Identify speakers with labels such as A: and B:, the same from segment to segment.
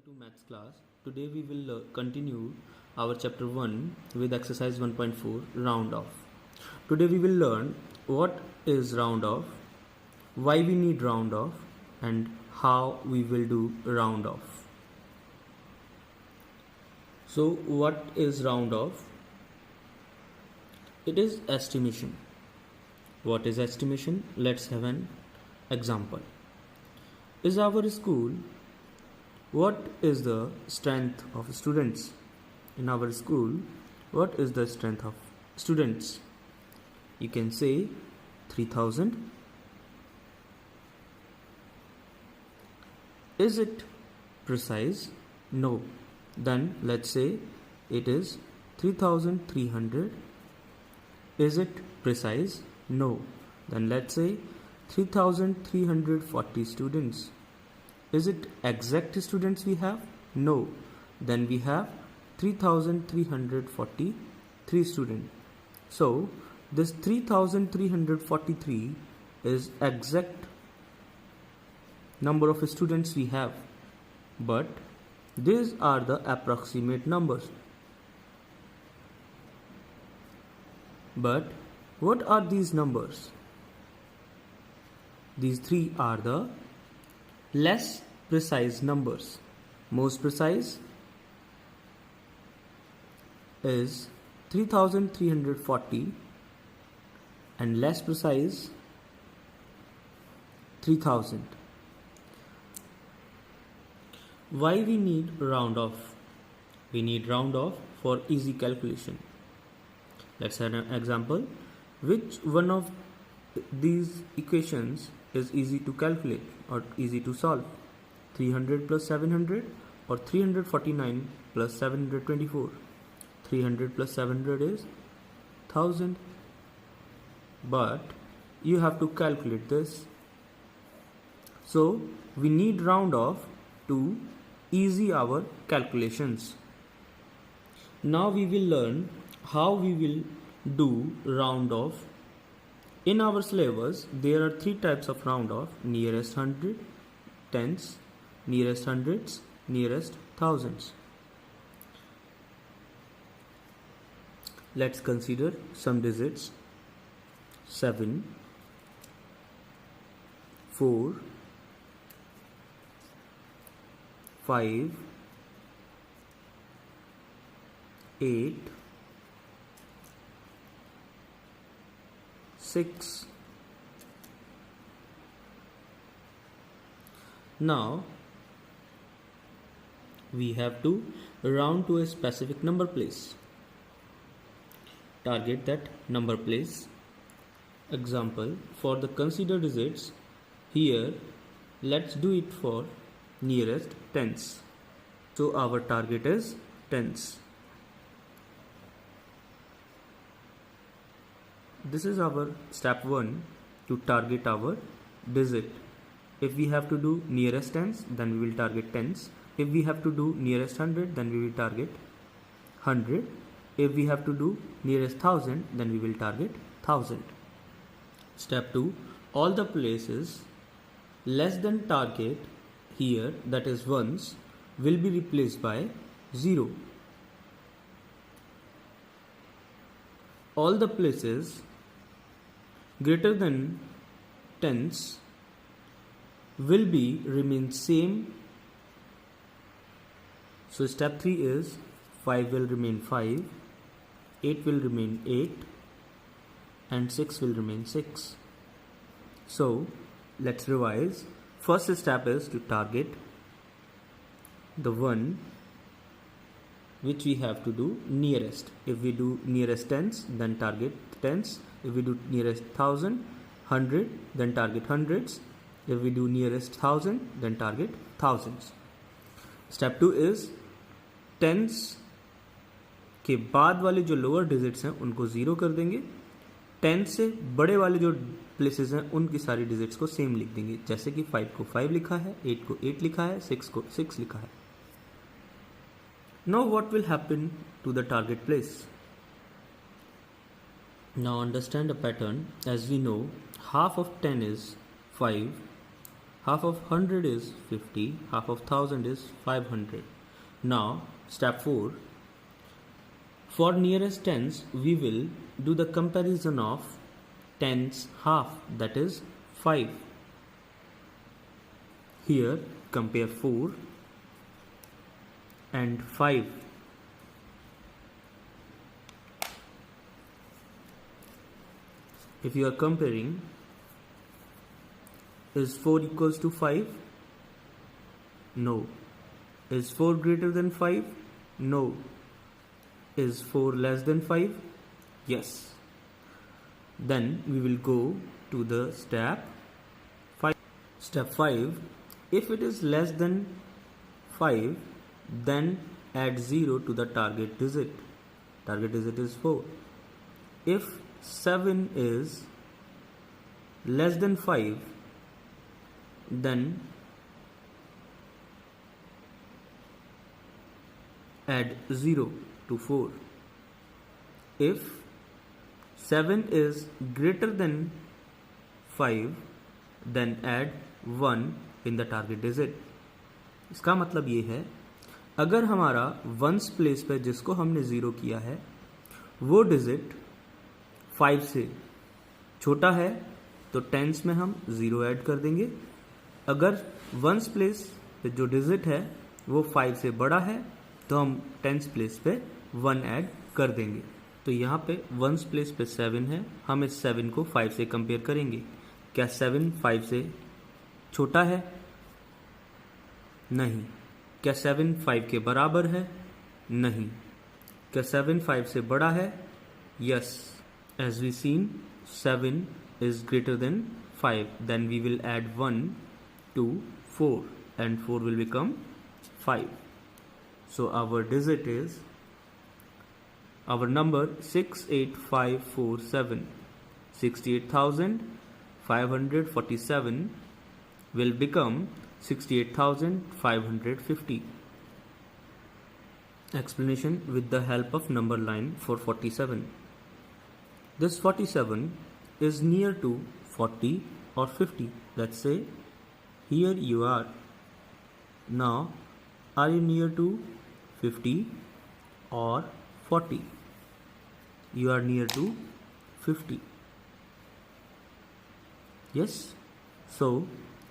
A: to maths class. Today we will continue our chapter 1 with exercise 1.4 round off. Today we will learn what is round off, why we need round off, and how we will do round off. So what is round off? It is estimation. What is estimation? Let's have an example. Is our school, what is the strength of students? In our school, what is the strength of students? You can say 3000. Is it precise? No. Then let's say it is 3300. Is it precise? No. Then let's say 3340 students. Is it exact students we have? No. Then we have 3343 students. So this 3343 is exact number of students we have. But these are the approximate numbers. But what are these numbers? These three are the less precise numbers. Most precise is 3340 and less precise 3000. Why we need round off? We need round off for easy calculation. Let's have an example. Which one of these equations is easy to calculate or easy to solve? 300 plus 700 or 349 plus 724? 300 plus 700 is 1000. But you have to calculate this. So we need round off to easy our calculations. Now we will learn how we will do round off. In our syllabus, there are three types of round off: nearest hundred, tens, nearest hundreds, nearest thousands. Let's consider some digits: 7, 4, 5, 8, 6. Now we have to round to a specific number place. Target that number place. Example, for the considered digits, here let's do it for nearest tens. So our target is tens. This is our step 1 to target our digit. If we have to do nearest tens, then we will target tens. If we have to do nearest 100, then we will target 100. If we have to do nearest 1000, then we will target 1000. Step 2, all the places less than target here, that is ones, will be replaced by 0. All the places greater than tens will be remain same. So step 3 is 5 will remain 5, 8 will remain 8, and 6 will remain 6. So let's revise. First step is to target the one which we have to do nearest. If we do nearest tens, then target tens. If we do nearest 1000, 100, then target hundreds. If we do nearest 1000, then target thousands. Step 2 is tens के बाद वाले जो lower digits हैं उनको 0 कर देंगे. 10 से बड़े वाले जो प्लेसेस हैं उनकी सारी डिजिट्स को सेम लिख देंगे. जैसे कि 5 को 5 लिखा है, 8 को 8 लिखा है, 6 को 6 लिखा है. Now what will happen to the target place? Now understand a pattern. As we know, half of 10 is 5, Half of 100 is 50, half of 1000 is 500. Now, step 4. For nearest tens, we will do the comparison of tens half, that is 5. Here, compare 4 and 5. If you are comparing, is 4 equals to 5? No. Is 4 greater than 5? No. Is 4 less than 5? Yes. Then we will go to the step 5. Step 5. If it is less than 5, then add 0 to the target digit. Target digit is 4. If 7 is less than 5, then add 0 to 4. If 7 is greater than 5, then add 1 in the target digit. इसका मतलब ये है, अगर हमारा ones place पे जिसको हमने 0 किया है वो डिजिट 5 से छोटा है तो टेंस में हम 0 ऐड कर देंगे. अगर वंस प्लेस पे जो डिजिट है वो 5 से बड़ा है तो हम टेंस प्लेस पे 1 ऐड कर देंगे. तो यहाँ पे वंस प्लेस पे 7 है, हम इस 7 को 5 से कंपेयर करेंगे. क्या 7 5 से छोटा है? नहीं. क्या 7 5 के बराबर है? नहीं. क्या 7 5 से बड़ा है? Yes. As we seen, 7 is greater than 5. Then we will add 1 to 4 and 4 will become 5. So our digit is, our number 68547. 68,547 will become 68,550. Explanation with the help of number line for 47. This 47 is near to 40 or 50. Let's say here you are. Now, are you near to 50 or 40? You are near to 50. Yes. So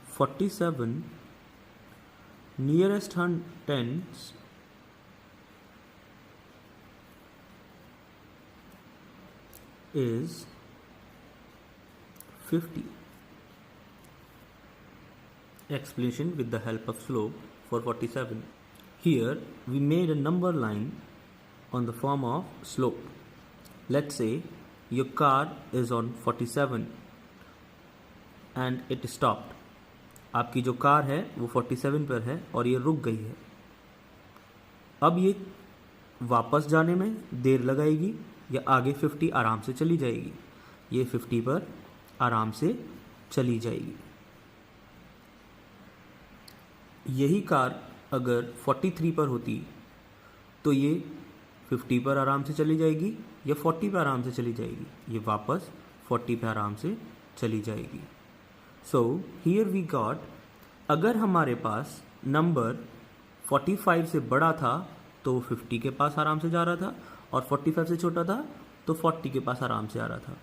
A: 47 nearest tens is 50. Explanation with the help of slope for 47. Here we made a number line on the form of slope. Let's say your car is on 47 and it stopped. आपकी जो car है वो 47 पर है और ये रुक गई है. अब ये वापस जाने में देर लगाएगी या आगे 50 आराम से चली जाएगी? ये 50 पर आराम से चली जाएगी. यही कार अगर 43 पर होती तो ये 50 पर आराम से चली जाएगी या 40 पर आराम से चली जाएगी? ये वापस 40 पर आराम से चली जाएगी. सो हियर वी गॉट, अगर हमारे पास नंबर 45 से बड़ा था तो 50 के पास आराम से जा रहा था और 45 से छोटा था तो 40 के पास आराम से आ रहा था.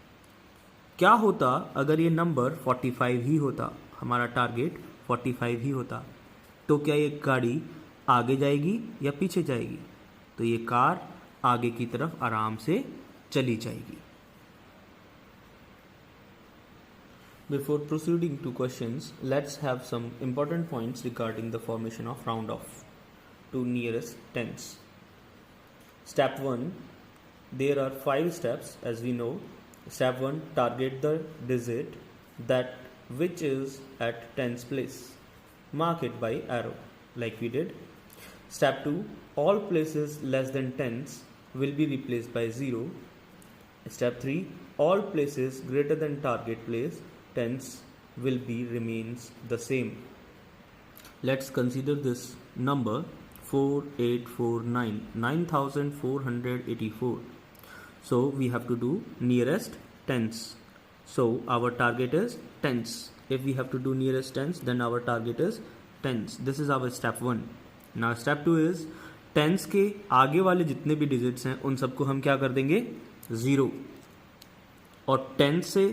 A: क्या होता अगर ये नंबर 45 ही होता, हमारा टारगेट 45 ही होता, तो क्या ये गाड़ी आगे जाएगी या पीछे जाएगी? तो ये कार आगे की तरफ आराम से चली जाएगी. Before proceeding to questions, let's have some important points regarding the formation of round off to nearest tens. Step 1. There are 5 steps as we know. Step 1. Target the digit that which is at tens place. Mark it by arrow like we did. Step 2. All places less than tens will be replaced by 0. Step 3. All places greater than target place tens will be remains the same. Let's consider this number 4849, 9484. So we have to do nearest tens. So our target is tens. if we have to do nearest tens, then our target is tens. This is our step 1. Now step 2 is tens के आगे वाले जितने भी digits हैं उन सबको हम क्या कर देंगे 0, और 10 से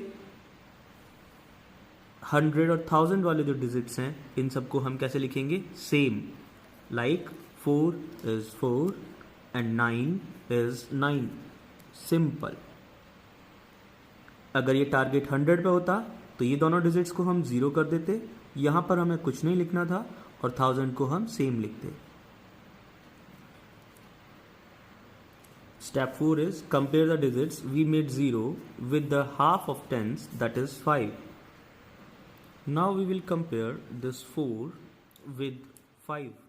A: 100 और 1000 वाले जो डिजिट्स हैं इन सबको हम कैसे लिखेंगे same, like 4 is 4 and 9 is 9. Simple. अगर ये टारगेट 100 पे होता तो ये दोनों डिजिट्स को हम 0 कर देते, यहां पर हमें कुछ नहीं लिखना था और 1000 को हम सेम लिखते. Step 4 is compare the digits we made 0 with the half of tens, that is 5. Now we will compare this 4 with 5.